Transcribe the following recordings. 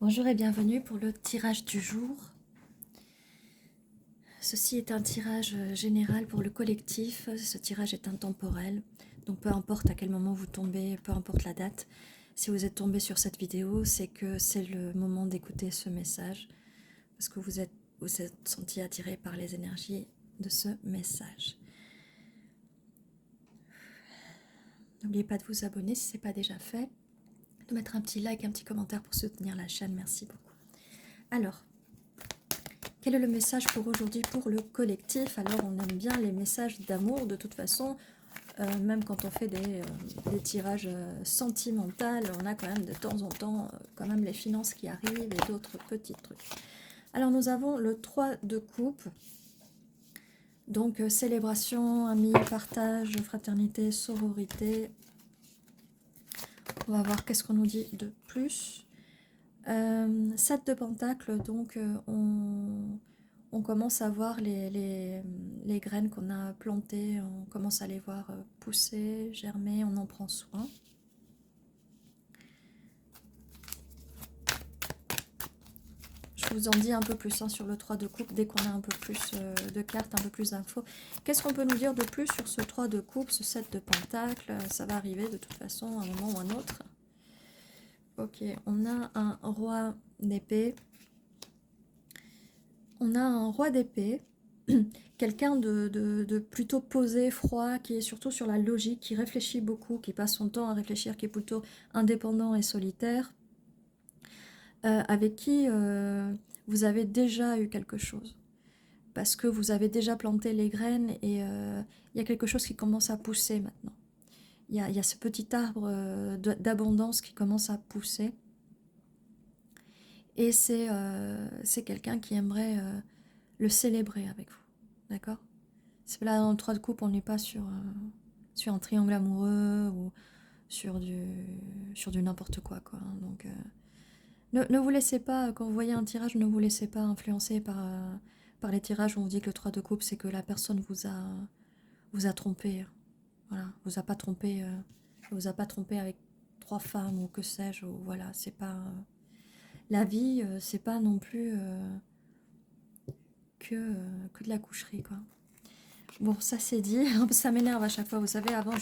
Bonjour et bienvenue pour le tirage du jour. Ceci est un tirage général pour le collectif. Ce tirage est intemporel, donc peu importe à quel moment vous tombez, peu importe la date. Si vous êtes tombé sur cette vidéo, c'est que c'est le moment d'écouter ce message, parce que vous êtes senti attiré par les énergies de ce message. N'oubliez pas de vous abonner si ce n'est pas déjà fait, de mettre un petit like, un petit commentaire pour soutenir la chaîne. Merci beaucoup. Alors, quel est le message pour aujourd'hui pour le collectif? Alors, on aime bien les messages d'amour, de toute façon, même quand on fait des tirages sentimentaux, on a quand même de temps en temps quand même les finances qui arrivent et d'autres petits trucs. Alors, nous avons le 3 de coupe, donc célébration, amis, partage, fraternité, sororité. On va voir qu'est-ce qu'on nous dit de plus. 7 de pentacle, donc on commence à voir les graines qu'on a plantées, on commence à les voir pousser, germer, on en prend soin. Je vous en dis un peu plus sur le 3 de coupe, dès qu'on a un peu plus de cartes, un peu plus d'infos. Qu'est-ce qu'on peut nous dire de plus sur ce 3 de coupe, ce 7 de pentacle? Ça va arriver de toute façon à un moment ou à un autre. Ok, on a un roi d'épée. On a un roi d'épée, quelqu'un de plutôt posé, froid, qui est surtout sur la logique, qui réfléchit beaucoup, qui passe son temps à réfléchir, qui est plutôt indépendant et solitaire, avec qui vous avez déjà eu quelque chose. Parce que vous avez déjà planté les graines et il y a quelque chose qui commence à pousser maintenant. Il y a ce petit arbre d'abondance qui commence à pousser. Et c'est quelqu'un qui aimerait le célébrer avec vous. D'accord? C'est là dans le 3 de coupe, on n'est pas sur un triangle amoureux ou sur du n'importe quoi. Donc, ne vous laissez pas, quand vous voyez un tirage, ne vous laissez pas influencer par les tirages où on dit que le 3 de coupe, c'est que la personne vous a trompé. Voilà, vous a pas trompé, vous a pas trompé avec 3 femmes ou que sais-je. Voilà, c'est pas la vie, c'est pas non plus que de la coucherie, quoi. Bon, ça c'est dit, ça m'énerve à chaque fois, vous savez, avant,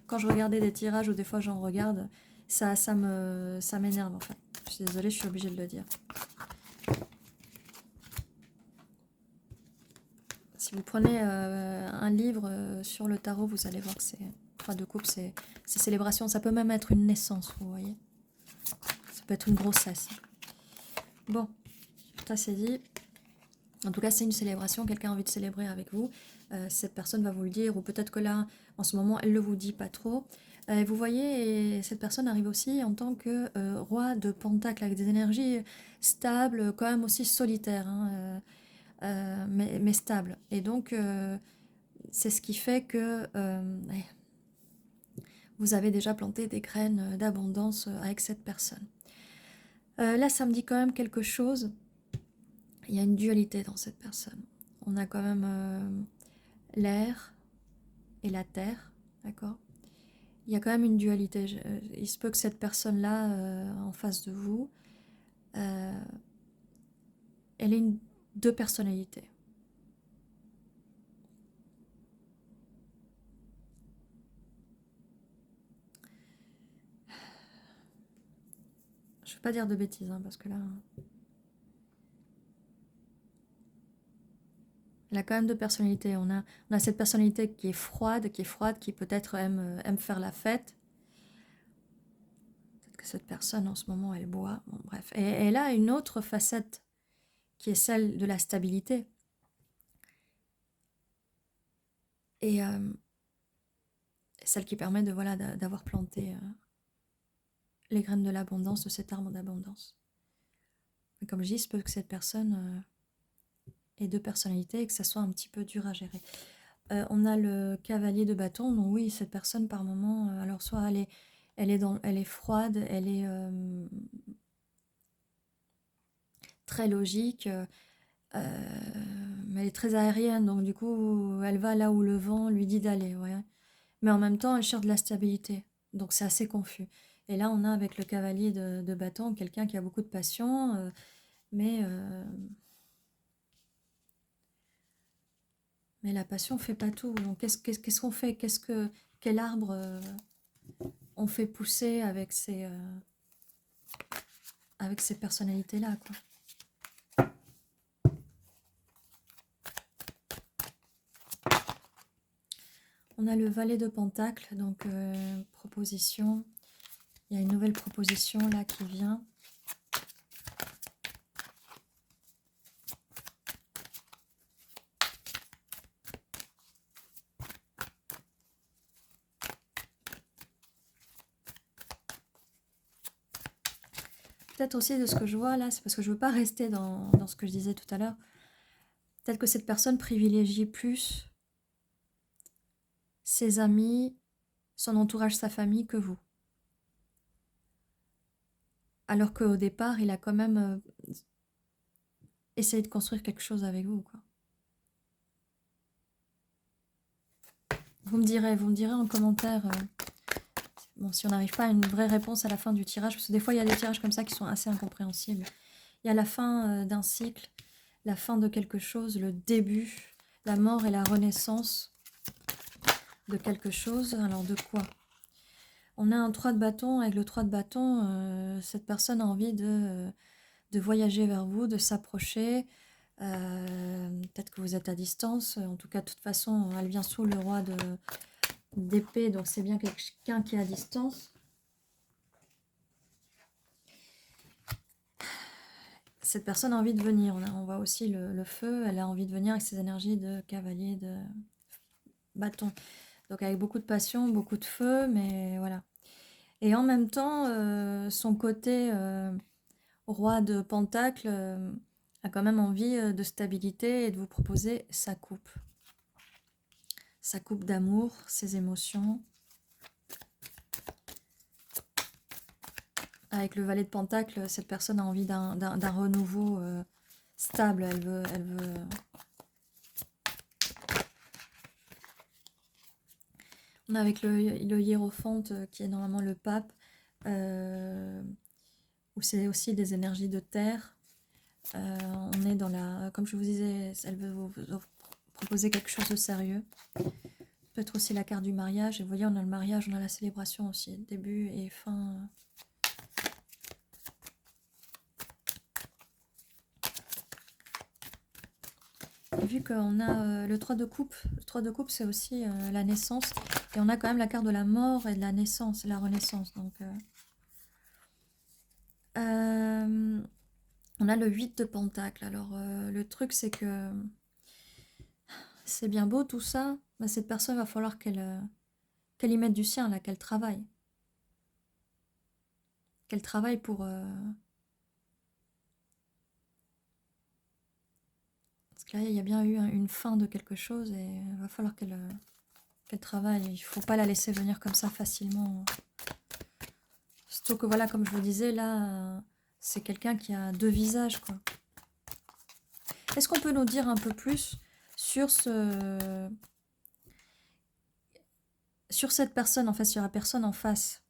quand je regardais des tirages, ou des fois j'en regarde, ça m'énerve en fait. Je suis désolée, je suis obligée de le dire. Si vous prenez un livre sur le tarot, vous allez voir que c'est 3 de coupe, c'est célébration, ça peut même être une naissance, vous voyez. Ça peut être une grossesse. Bon, ça c'est dit. En tout cas, c'est une célébration, quelqu'un a envie de célébrer avec vous. Cette personne va vous le dire, ou peut-être que là, en ce moment, elle ne le vous dit pas trop. Vous voyez, cette personne arrive aussi en tant que roi de pentacle, avec des énergies stables, quand même aussi solitaires, hein, mais stables. Et donc, c'est ce qui fait que vous avez déjà planté des graines d'abondance avec cette personne. Là, ça me dit quand même quelque chose. Il y a une dualité dans cette personne. On a quand même l'air et la terre, d'accord? Il y a quand même une dualité. Il se peut que cette personne-là, en face de vous, elle ait deux personnalités. Je ne veux pas dire de bêtises, hein, parce que là... Elle a quand même deux personnalités. On a cette personnalité qui est froide, qui peut-être aime faire la fête. Peut-être que cette personne, en ce moment, elle boit. Bon, bref. Et elle a une autre facette qui est celle de la stabilité. Et celle qui permet d'avoir planté les graines de l'abondance, de cet arbre d'abondance. Comme je dis, il se peut que cette personne ait deux personnalités et que ça soit un petit peu dur à gérer. On a le cavalier de bâton, donc oui, cette personne par moment, alors soit elle est froide, elle est très logique, mais elle est très aérienne, donc du coup, elle va là où le vent lui dit d'aller, ouais. Mais en même temps, elle cherche de la stabilité, donc c'est assez confus. Et là, on a avec le cavalier de bâton quelqu'un qui a beaucoup de passion, mais la passion fait pas tout. Donc, qu'est-ce qu'on fait? Quel arbre on fait pousser avec ces personnalités-là, quoi. On a le valet de Pentacle, donc proposition. Il y a une nouvelle proposition là qui vient. Peut-être aussi de ce que je vois là, c'est parce que je ne veux pas rester dans ce que je disais tout à l'heure. Peut-être que cette personne privilégie plus ses amis, son entourage, sa famille que vous. Alors qu'au départ, il a quand même essayé de construire quelque chose avec vous, quoi. Vous me direz en commentaire, bon, si on n'arrive pas à une vraie réponse à la fin du tirage, parce que des fois il y a des tirages comme ça qui sont assez incompréhensibles. Il y a la fin d'un cycle, la fin de quelque chose, le début, la mort et la renaissance de quelque chose. Alors de quoi? On a un 3 de bâton. Avec le 3 de bâton, cette personne a envie de voyager vers vous, de s'approcher. Peut-être que vous êtes à distance. En tout cas, de toute façon, elle vient sous le roi d'épée, donc c'est bien quelqu'un qui est à distance. Cette personne a envie de venir. On voit aussi le feu. Elle a envie de venir avec ses énergies de cavalier de bâton. Donc avec beaucoup de passion, beaucoup de feu, mais voilà. Et en même temps, son côté roi de pentacle a quand même envie de stabilité et de vous proposer sa coupe. Sa coupe d'amour, ses émotions. Avec le valet de pentacle, cette personne a envie d'un renouveau stable. Elle veut On a avec le hiérophante qui est normalement le pape, où c'est aussi des énergies de terre. On est dans la... Comme je vous disais, elle veut vous proposer quelque chose de sérieux. Peut-être aussi la carte du mariage. Et vous voyez, on a le mariage, on a la célébration aussi, début et fin. Et vu qu'on a le 3 de coupe, c'est aussi la naissance. Et on a quand même la carte de la mort et de la naissance, la renaissance. Donc, on a le 8 de pentacle. Alors, le truc, c'est que c'est bien beau tout ça, mais cette personne, il va falloir qu'elle y mette du sien, là, qu'elle travaille. Qu'elle travaille pour... Parce que là, il y a bien eu une fin de quelque chose et il va falloir qu'elle travaille. Il ne faut pas la laisser venir comme ça facilement. Surtout que voilà, comme je vous disais, là, c'est quelqu'un qui a deux visages, quoi. Est-ce qu'on peut nous dire un peu plus sur cette personne, en fait, sur la personne en face?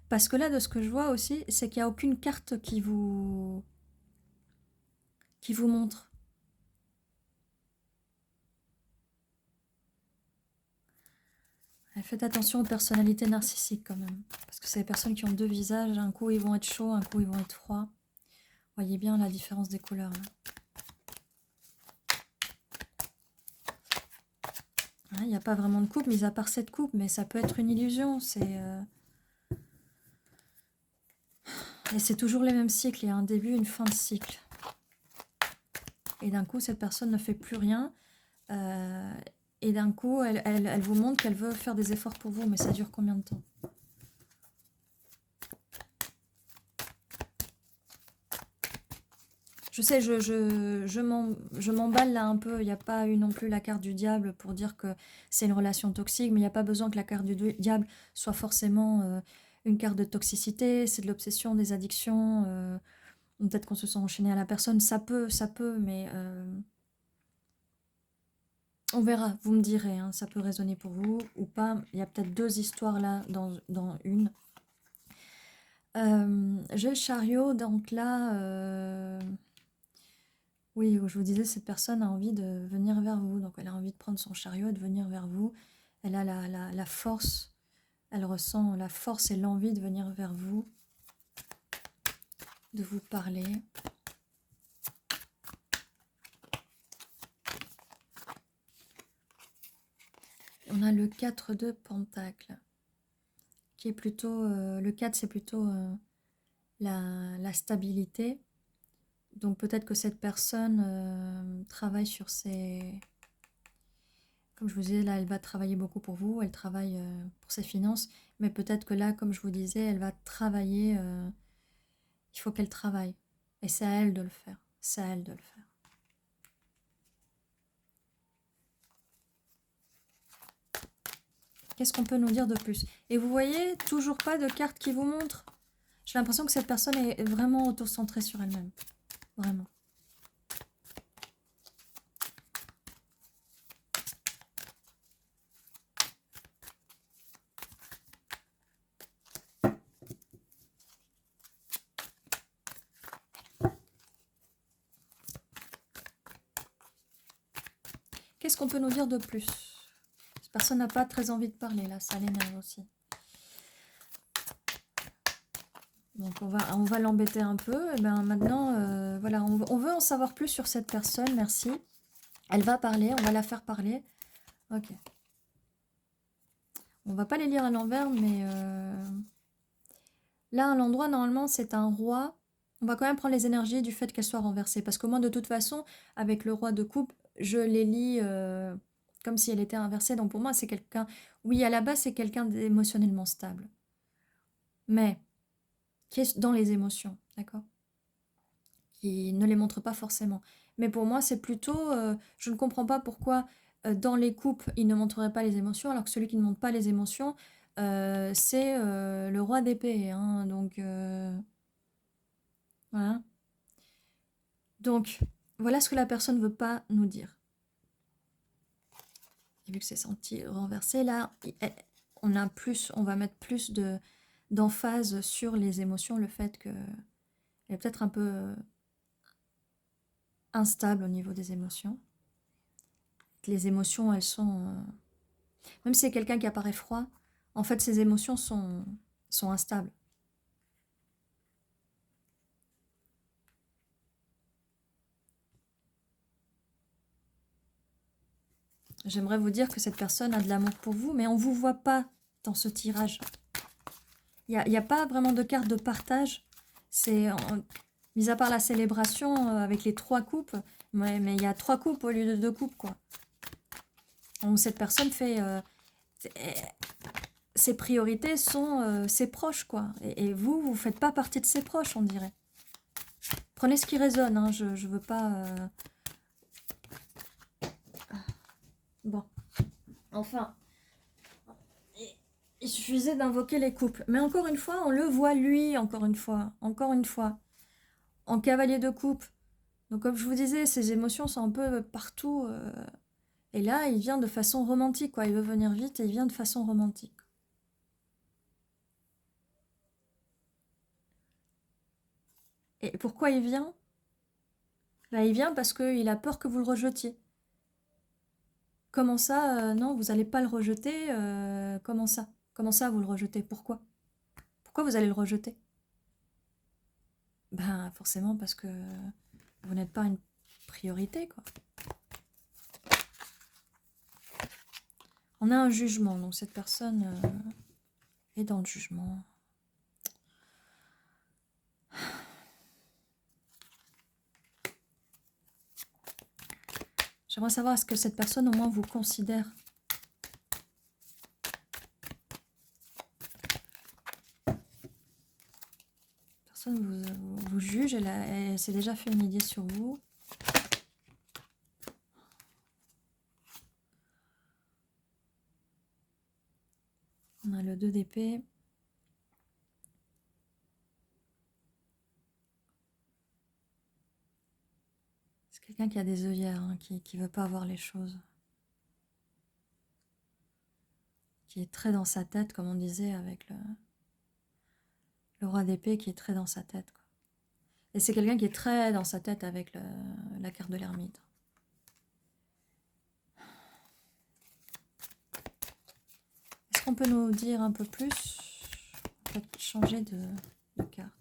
Parce que là, de ce que je vois aussi, c'est qu'il n'y a aucune carte qui vous montre. Faites attention aux personnalités narcissiques quand même. Parce que c'est des personnes qui ont deux visages. Un coup, ils vont être chauds, un coup, ils vont être froids. Voyez bien la différence des couleurs, là. Il n'y a pas vraiment de coupe, mis à part cette coupe, mais ça peut être une illusion. Et c'est toujours les mêmes cycles. Il y a un début, une fin de cycle. Et d'un coup, cette personne ne fait plus rien. Et d'un coup, elle vous montre qu'elle veut faire des efforts pour vous. Mais ça dure combien de temps? Je sais, je m'emballe là un peu. Il n'y a pas eu non plus la carte du diable pour dire que c'est une relation toxique, mais il n'y a pas besoin que la carte du diable soit forcément une carte de toxicité. C'est de l'obsession, des addictions. Peut-être qu'on se sent enchaîné à la personne. Ça peut, mais on verra. Vous me direz, hein, ça peut résonner pour vous ou pas. Il y a peut-être deux histoires là dans une. J'ai le chariot, donc là, oui, je vous disais, cette personne a envie de venir vers vous. Donc elle a envie de prendre son chariot et de venir vers vous. Elle a la force, elle ressent la force et l'envie de venir vers vous, de vous parler. On a le 4 de Pentacle, qui est plutôt... le 4, c'est plutôt la stabilité. Donc peut-être que cette personne travaille sur ses... Comme je vous disais, là, elle va travailler beaucoup pour vous, elle travaille pour ses finances, mais peut-être que là, comme je vous disais, elle va travailler, il faut qu'elle travaille. Et c'est à elle de le faire, c'est à elle de le faire. Qu'est-ce qu'on peut nous dire de plus? Et vous voyez, toujours pas de carte qui vous montre. J'ai l'impression que cette personne est vraiment auto-centrée sur elle-même. Vraiment. Qu'est-ce qu'on peut nous dire de plus? Cette personne n'a pas très envie de parler, là, ça l'énerve aussi. Donc on va l'embêter un peu. Et ben maintenant, voilà, on veut en savoir plus sur cette personne, merci. Elle va parler, on va la faire parler. Ok. On va pas les lire à l'envers, mais là, à l'endroit, normalement, c'est un roi. On va quand même prendre les énergies du fait qu'elle soit renversée. Parce que moi, de toute façon, avec le roi de coupe, je les lis comme si elle était inversée. Donc pour moi, c'est quelqu'un... Oui, à la base, c'est quelqu'un d'émotionnellement stable. Mais qui est dans les émotions, d'accord? Qui ne les montre pas forcément. Mais pour moi, c'est plutôt... je ne comprends pas pourquoi dans les coupes, il ne montrerait pas les émotions, alors que celui qui ne montre pas les émotions, c'est le roi d'épée. Hein, donc, voilà. Donc, voilà ce que la personne ne veut pas nous dire. Et vu que c'est senti renversé, là, on va mettre plus d'emphase sur les émotions, le fait qu'elle est peut-être un peu instable au niveau des émotions. Les émotions, elles sont... même si c'est quelqu'un qui apparaît froid, en fait, ses émotions sont instables. J'aimerais vous dire que cette personne a de l'amour pour vous, mais on ne vous voit pas dans ce tirage. Il n'y a pas vraiment de carte de partage. C'est, mis à part la célébration avec les 3 coupes, mais il y a 3 coupes au lieu de 2 coupes, quoi. Donc cette personne fait... ses priorités sont ses proches, quoi. Et vous, vous ne faites pas partie de ses proches, on dirait. Prenez ce qui résonne, hein, je veux pas... Bon. Enfin, il suffisait d'invoquer les couples. Mais encore une fois, on le voit lui, encore une fois, en cavalier de coupe. Donc comme je vous disais, ses émotions sont un peu partout. Et là, il vient de façon romantique, quoi. Il veut venir vite et il vient de façon romantique. Et pourquoi il vient? Là, il vient parce qu'il a peur que vous le rejetiez. Comment ça, non, vous n'allez pas le rejeter, comment ça? Comment ça, vous le rejetez? Pourquoi? Pourquoi vous allez le rejeter? Ben, forcément parce que vous n'êtes pas une priorité, quoi. On a un jugement, donc cette personne est dans le jugement. J'aimerais savoir, est-ce que cette personne, au moins, vous considère? Personne vous juge, elle s'est déjà fait une idée sur vous. On a le 2 d'épée. C'est quelqu'un qui a des œillères, hein, qui ne veut pas voir les choses. Qui est très dans sa tête, comme on disait avec Le roi d'épée qui est très dans sa tête, quoi. Et c'est quelqu'un qui est très dans sa tête avec la carte de l'ermite. Est-ce qu'on peut nous dire un peu plus? Peut-être changer de carte.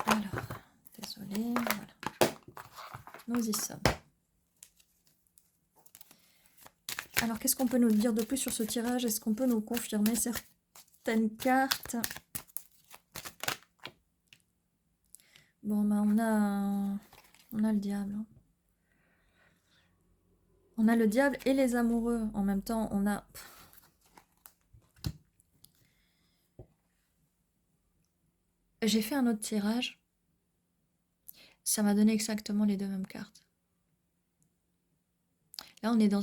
Alors, désolé, voilà. Nous y sommes. Alors, qu'est-ce qu'on peut nous dire de plus sur ce tirage? Est-ce qu'on peut nous confirmer certaines cartes? Bon, bah, on a le diable. Hein. On a le diable et les amoureux. En même temps, on a... J'ai fait un autre tirage. Ça m'a donné exactement les deux mêmes cartes. Là, on est dans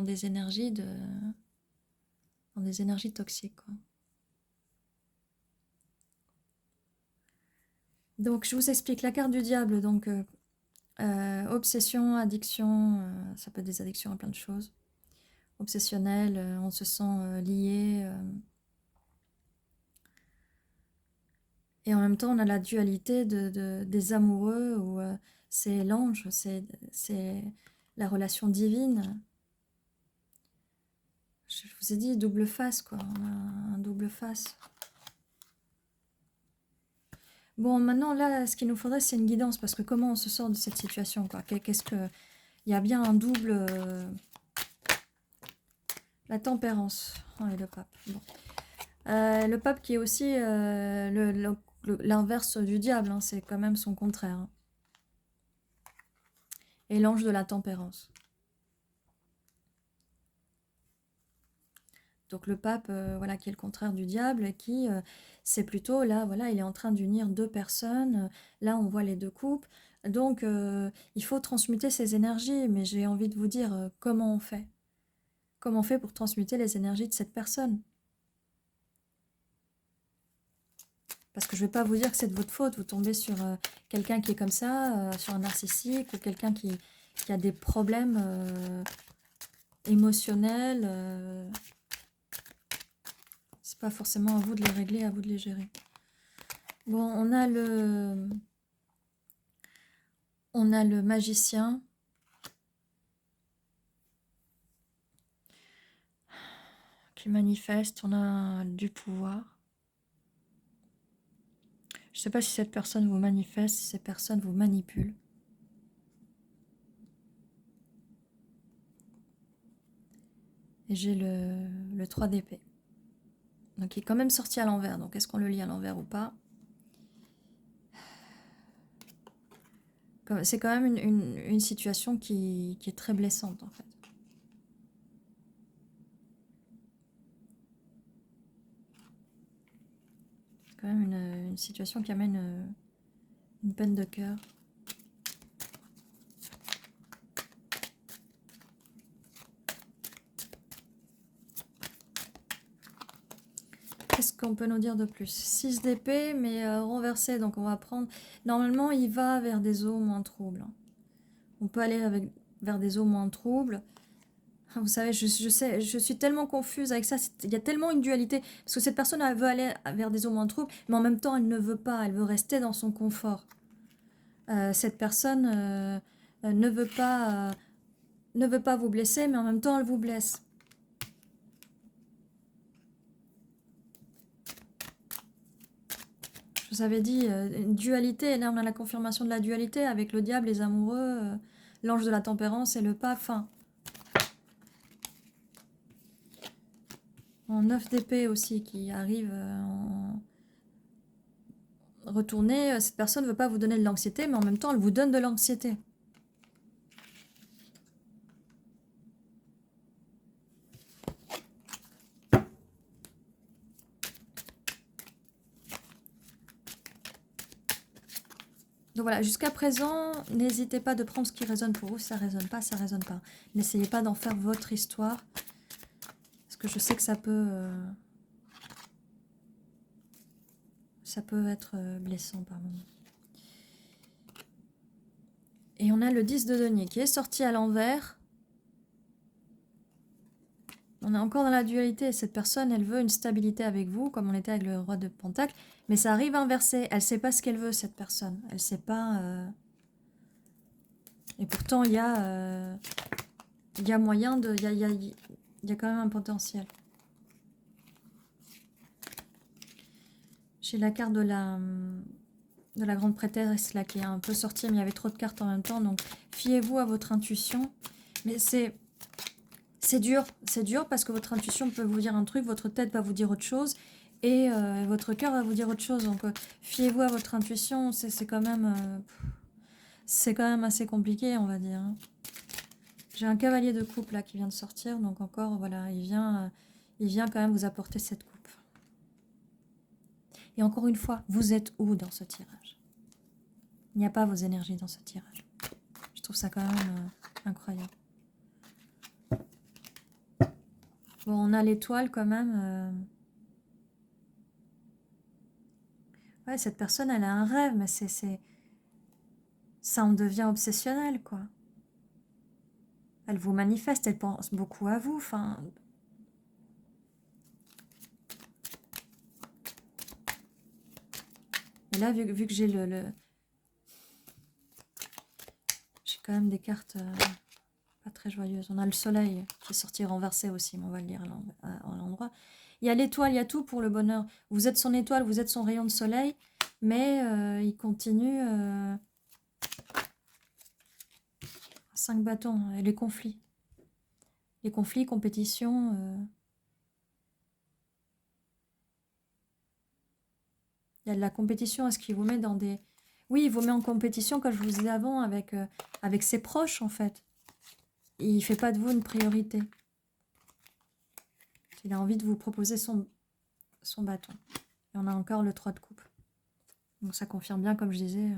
des énergies toxiques, quoi. Donc, je vous explique la carte du diable. Donc, obsession, addiction, ça peut être des addictions à plein de choses. Obsessionnel, on se sent lié. Et en même temps, on a la dualité des amoureux, où c'est l'ange, c'est la relation divine. Je vous ai dit, double face, quoi. On a un double face. Bon, maintenant, là, ce qu'il nous faudrait, c'est une guidance, parce que comment on se sort de cette situation, quoi? Qu'est-ce que... Il y a bien un double... La tempérance. Oh, et le pape. Bon. Le pape qui est aussi l'inverse du diable, hein, c'est quand même son contraire. Hein. Et l'ange de la tempérance. Donc le pape, voilà, qui est le contraire du diable, qui, c'est plutôt, là, voilà, il est en train d'unir deux personnes. Là, on voit les deux couples. Donc, il faut transmuter ces énergies. Mais j'ai envie de vous dire, comment on fait? Comment on fait pour transmuter les énergies de cette personne? Parce que je ne vais pas vous dire que c'est de votre faute. Vous tombez sur quelqu'un qui est comme ça, sur un narcissique, ou quelqu'un qui a des problèmes émotionnels. C'est pas forcément à vous de les régler, à vous de les gérer. Bon, on a le magicien. Qui manifeste, on a du pouvoir. Je ne sais pas si cette personne vous manifeste, si cette personne vous manipule. Et j'ai le 3 d'épée. Donc il est quand même sorti à l'envers. Donc est-ce qu'on le lit à l'envers ou pas? C'est quand même une situation qui est très blessante en fait. C'est quand même une situation qui amène une peine de cœur. Qu'est-ce qu'on peut nous dire de plus? 6 d'épée, mais renversé, donc on va prendre... Normalement, il va vers des eaux moins troubles. On peut aller vers des eaux moins troubles. Vous savez, je sais, je suis tellement confuse avec ça. Il y a tellement une dualité. Parce que cette personne, elle veut aller vers des eaux moins troubles, mais en même temps, elle ne veut pas. Elle veut rester dans son confort. Cette personne ne veut pas vous blesser, mais en même temps, elle vous blesse. Je vous avais dit, une dualité. Et là, on a la confirmation de la dualité avec le diable, les amoureux, l'ange de la tempérance et le pape. Enfin, en 9 d'épée aussi, qui arrive en retourné. Cette personne ne veut pas vous donner de l'anxiété, mais en même temps, elle vous donne de l'anxiété. Donc voilà, jusqu'à présent, n'hésitez pas de prendre ce qui résonne pour vous. Si ça résonne pas, ça résonne pas. N'essayez pas d'en faire votre histoire. Parce que je sais que ça peut Ça peut être blessant par moment. Et on a le 10 de denier qui est sorti à l'envers. On est encore dans la dualité. Cette personne, elle veut une stabilité avec vous, comme on était avec le roi de Pentacle. Mais ça arrive inversé. Elle ne sait pas ce qu'elle veut, cette personne. Elle ne sait pas... Et pourtant, il y a moyen de... Il y a quand même un potentiel. J'ai la carte de la grande prêtresse là qui est un peu sortie, mais il y avait trop de cartes en même temps. Donc, fiez-vous à votre intuition. Mais c'est dur parce que votre intuition peut vous dire un truc, votre tête va vous dire autre chose et votre cœur va vous dire autre chose. Donc, fiez-vous à votre intuition. C'est quand même assez compliqué, on va dire. Hein. J'ai un cavalier de coupe là qui vient de sortir, donc encore, voilà, il vient quand même vous apporter cette coupe. Et encore une fois, vous êtes où dans ce tirage? Il n'y a pas vos énergies dans ce tirage. Je trouve ça quand même incroyable. Bon, on a l'étoile quand même. Ouais, cette personne, elle a un rêve, mais ça en devient obsessionnel, quoi. Elle vous manifeste, elle pense beaucoup à vous, enfin... Et là, vu que j'ai j'ai quand même des cartes pas très joyeuses. On a le soleil qui est sorti renversé aussi, mais on va le lire à l'endroit. Il y a l'étoile, il y a tout pour le bonheur. Vous êtes son étoile, vous êtes son rayon de soleil, mais il continue... 5 bâtons, les conflits. Les conflits, compétitions... Il y a de la compétition. Est-ce qu'il vous met dans des... Oui, il vous met en compétition, comme je vous disais avant, avec ses proches, en fait. Il ne fait pas de vous une priorité. Il a envie de vous proposer son bâton. Et on a encore le 3 de coupe. Donc ça confirme bien, comme je disais...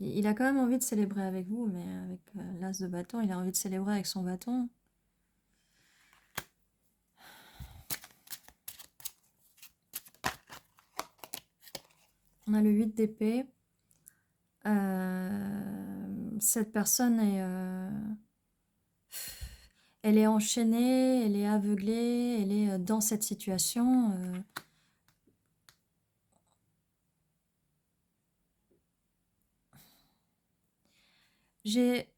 Il a quand même envie de célébrer avec vous, mais avec l'as de bâton, il a envie de célébrer avec son bâton. On a le 8 d'épée. Cette personne est... elle est enchaînée, elle est aveuglée, elle est dans cette situation. J'ai...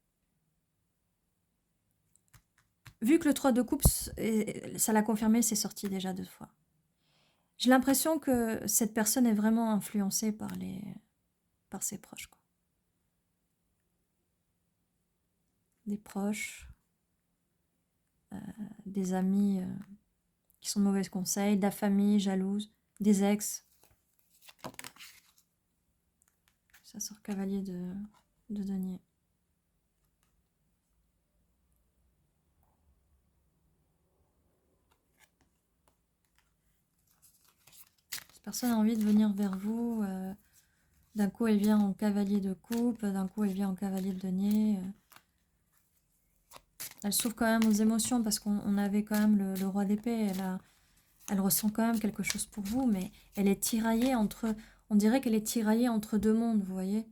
Vu que le 3 de coupe, ça l'a confirmé, c'est sorti déjà 2 fois. J'ai l'impression que cette personne est vraiment influencée par ses proches, quoi. Des proches, des amis qui sont de mauvais conseils, de la famille jalouse, des ex. Ça sort cavalier de denier. Cette personne a envie de venir vers vous. D'un coup, elle vient en cavalier de coupe. D'un coup, elle vient en cavalier de denier. Elle souffre quand même aux émotions parce qu'on avait quand même le roi d'épée. Elle ressent quand même quelque chose pour vous, mais elle est tiraillée entre... On dirait qu'elle est tiraillée entre deux mondes, vous voyez.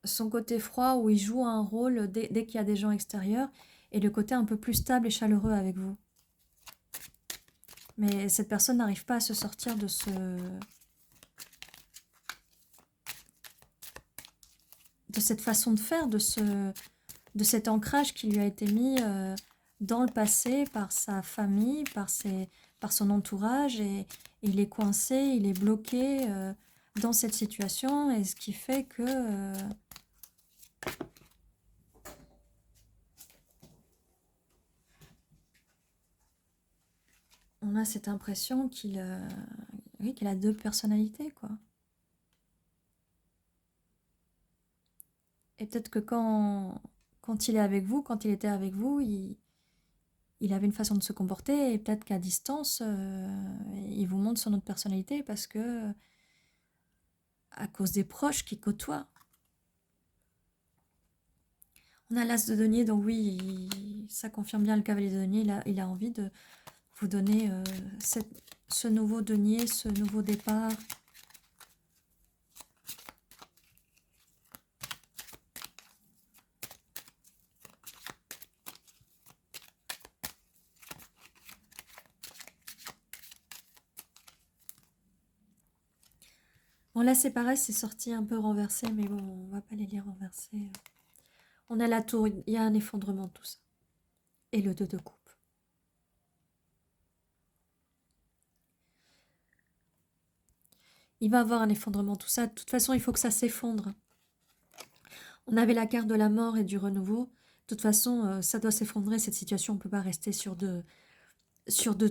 Son côté froid où il joue un rôle dès qu'il y a des gens extérieurs et le côté un peu plus stable et chaleureux avec vous. Mais cette personne n'arrive pas à se sortir de cette façon de faire, de cet ancrage qui lui a été mis dans le passé par sa famille, par son entourage, et il est coincé, il est bloqué dans cette situation, et ce qui fait que on a cette impression qu'il a deux personnalités, quoi. Et peut-être que quand il est avec vous, quand il était avec vous, il avait une façon de se comporter, et peut-être qu'à distance, il vous montre son autre personnalité parce que à cause des proches qui côtoient. On a l'as de denier, donc oui, ça confirme bien le cavalier de denier. Il a envie de vous donner ce nouveau denier, ce nouveau départ. Bon, là, c'est pareil, c'est sorti un peu renversé, mais bon, on va pas les lire renversés. On a la tour, il y a un effondrement de tout ça. Et le 2 de coupe. Il va avoir un effondrement, tout ça. De toute façon, il faut que ça s'effondre. On avait la carte de la mort et du renouveau. De toute façon, ça doit s'effondrer, cette situation. On ne peut pas rester sur deux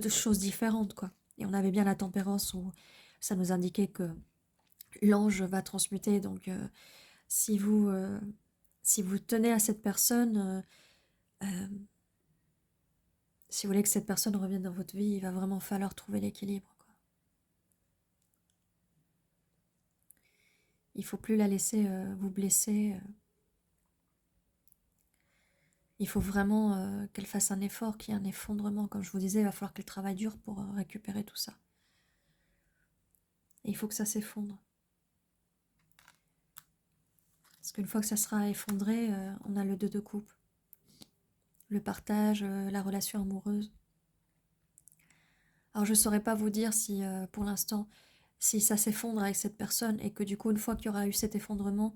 choses différentes, quoi. Et on avait bien la tempérance où ça nous indiquait que l'ange va transmuter. Donc, si vous tenez à cette personne, si vous voulez que cette personne revienne dans votre vie, il va vraiment falloir trouver l'équilibre, quoi. Il ne faut plus la laisser vous blesser. Il faut vraiment qu'elle fasse un effort, qu'il y ait un effondrement. Comme je vous disais, il va falloir qu'elle travaille dur pour récupérer tout ça. Et il faut que ça s'effondre. Parce qu'une fois que ça sera effondré, on a le 2 de coupe. Le partage, la relation amoureuse. Alors je ne saurais pas vous dire si, pour l'instant, si ça s'effondre avec cette personne et que du coup, une fois qu'il y aura eu cet effondrement,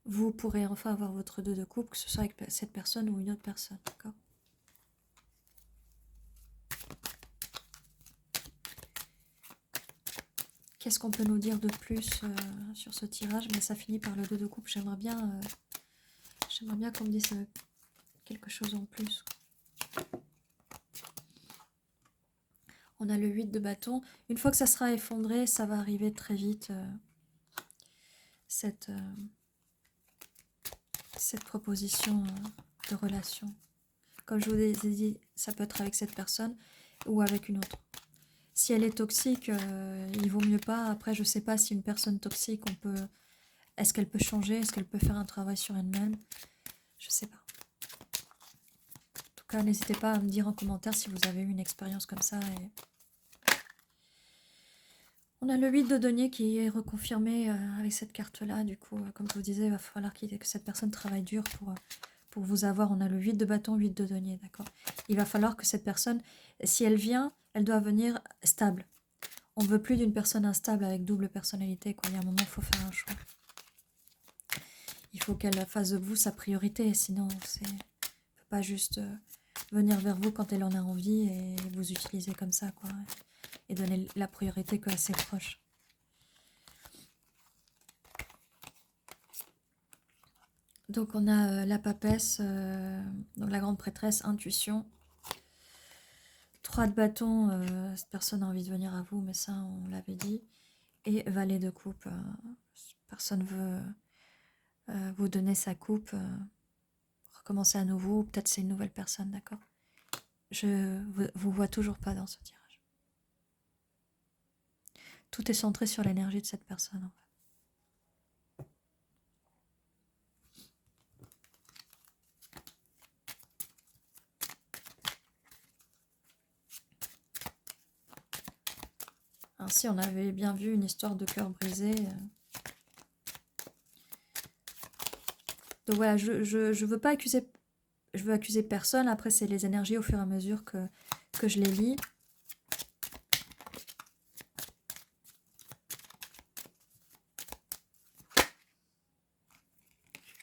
vous pourrez enfin avoir votre 2 de coupe, que ce soit avec cette personne ou une autre personne, d'accord ? Qu'est-ce qu'on peut nous dire de plus sur ce tirage? Mais ça finit par le 2 de coupe. J'aimerais bien qu'on me dise quelque chose en plus. On a le 8 de bâton. Une fois que ça sera effondré, ça va arriver très vite. Cette proposition de relation. Comme je vous ai dit, ça peut être avec cette personne ou avec une autre. Si elle est toxique, il vaut mieux pas. Après, je sais pas si une personne toxique, est-ce qu'elle peut changer? Est-ce qu'elle peut faire un travail sur elle-même? Je sais pas. En tout cas, n'hésitez pas à me dire en commentaire si vous avez eu une expérience comme ça. On a le 8 de denier qui est reconfirmé avec cette carte-là. Du coup, comme je vous disais, il va falloir que cette personne travaille dur pour vous avoir. On a le 8 de bâton, 8 de denier, d'accord? Il va falloir que cette personne, si elle vient, elle doit venir stable. On ne veut plus d'une personne instable avec double personnalité, quoi. Il y a un moment, il faut faire un choix. Il faut qu'elle fasse de vous sa priorité, sinon, elle ne peut pas juste venir vers vous quand elle en a envie et vous utiliser comme ça, quoi. Et donner la priorité qu'à ses proches. Donc on a la papesse, donc la grande prêtresse, intuition. 3 de bâton, cette personne a envie de venir à vous, mais ça on l'avait dit. Et valet de coupe, personne veut vous donner sa coupe, recommencer à nouveau, peut-être c'est une nouvelle personne, d'accord? Je vous vois toujours pas dans ce tirage. Tout est centré sur l'énergie de cette personne, en fait. Alors si on avait bien vu une histoire de cœur brisé. Donc voilà, je veux pas accuser. Je veux accuser personne. Après, c'est les énergies au fur et à mesure que je les lis.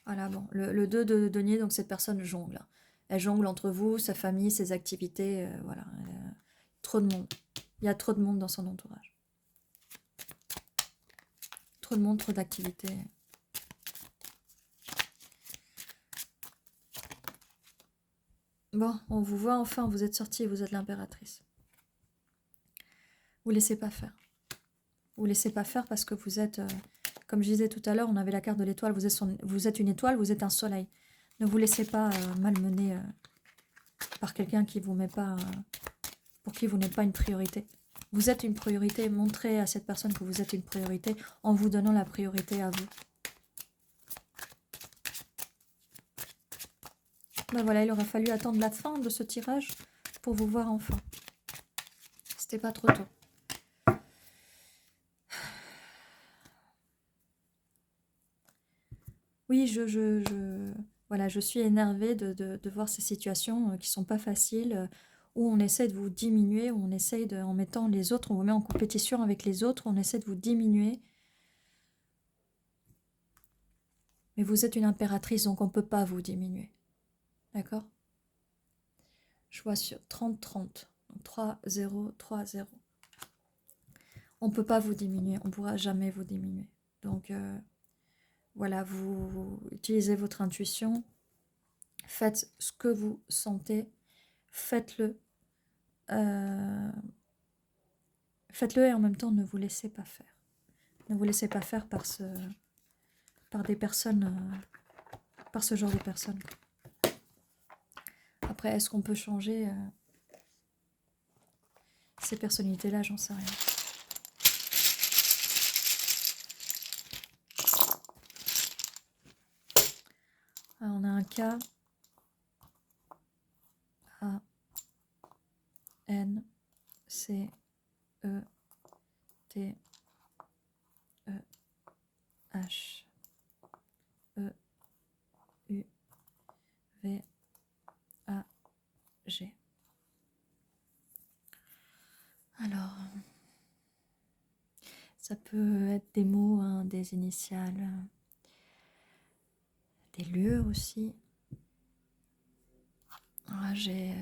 Voilà, bon. Le 2 de denier, donc cette personne jongle. Elle jongle entre vous, sa famille, ses activités. Voilà. Trop de monde. Il y a trop de monde dans son entourage. Trop de monde, trop d'activités. Bon, on vous voit enfin, vous êtes sorti et vous êtes l'impératrice. Vous laissez pas faire. Vous laissez pas faire parce que vous êtes, comme je disais tout à l'heure, on avait la carte de l'étoile, vous êtes une étoile, vous êtes un soleil. Ne vous laissez pas malmener par quelqu'un qui vous met pas, pour qui vous n'êtes pas une priorité. Vous êtes une priorité, montrez à cette personne que vous êtes une priorité en vous donnant la priorité à vous. Ben voilà, il aurait fallu attendre la fin de ce tirage pour vous voir enfin. C'était pas trop tôt. Oui, voilà, je suis énervée de voir ces situations qui sont pas faciles, où on essaie de vous diminuer, où on essaie en mettant les autres, on vous met en compétition avec les autres, on essaie de vous diminuer. Mais vous êtes une impératrice, donc on ne peut pas vous diminuer. D'accord? Je vois sur 30-30. 3-0, 3-0. On ne peut pas vous diminuer, on ne pourra jamais vous diminuer. Donc voilà, vous utilisez votre intuition, faites ce que vous sentez, faites-le. Faites-le et en même temps ne vous laissez pas faire. Ne vous laissez pas faire par des personnes, par ce genre de personnes. Après, est-ce qu'on peut changer ces personnalités-là? J'en sais rien. Alors, on a un K, A, N, C, E, T, E, H, E, U, V, A, G. Alors, ça peut être des mots, hein, des initiales, des lieux aussi. J'ai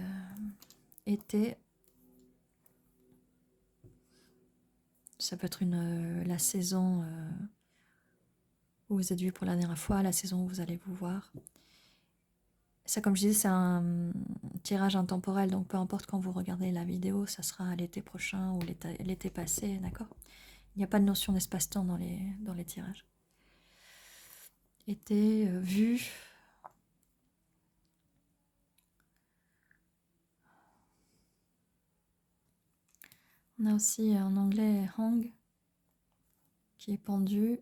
été... Ça peut être la saison où vous êtes vu pour la dernière fois, la saison où vous allez vous voir. Ça, comme je disais, c'est un tirage intemporel, donc peu importe quand vous regardez la vidéo, ça sera l'été prochain ou l'été passé, d'accord? Il n'y a pas de notion d'espace-temps dans les tirages. Été, vu. On a aussi en anglais hang, qui est pendu.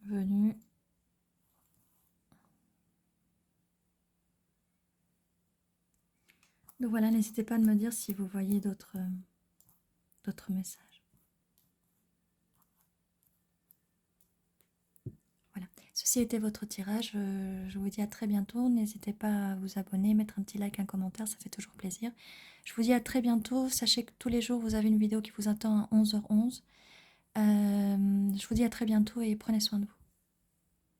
Venu. Donc voilà, n'hésitez pas à me dire si vous voyez d'autres messages. Voilà, ceci était votre tirage. Je vous dis à très bientôt. N'hésitez pas à vous abonner, mettre un petit like, un commentaire, ça fait toujours plaisir. Je vous dis à très bientôt. Sachez que tous les jours, vous avez une vidéo qui vous attend à 11h11. Je vous dis à très bientôt et prenez soin de vous.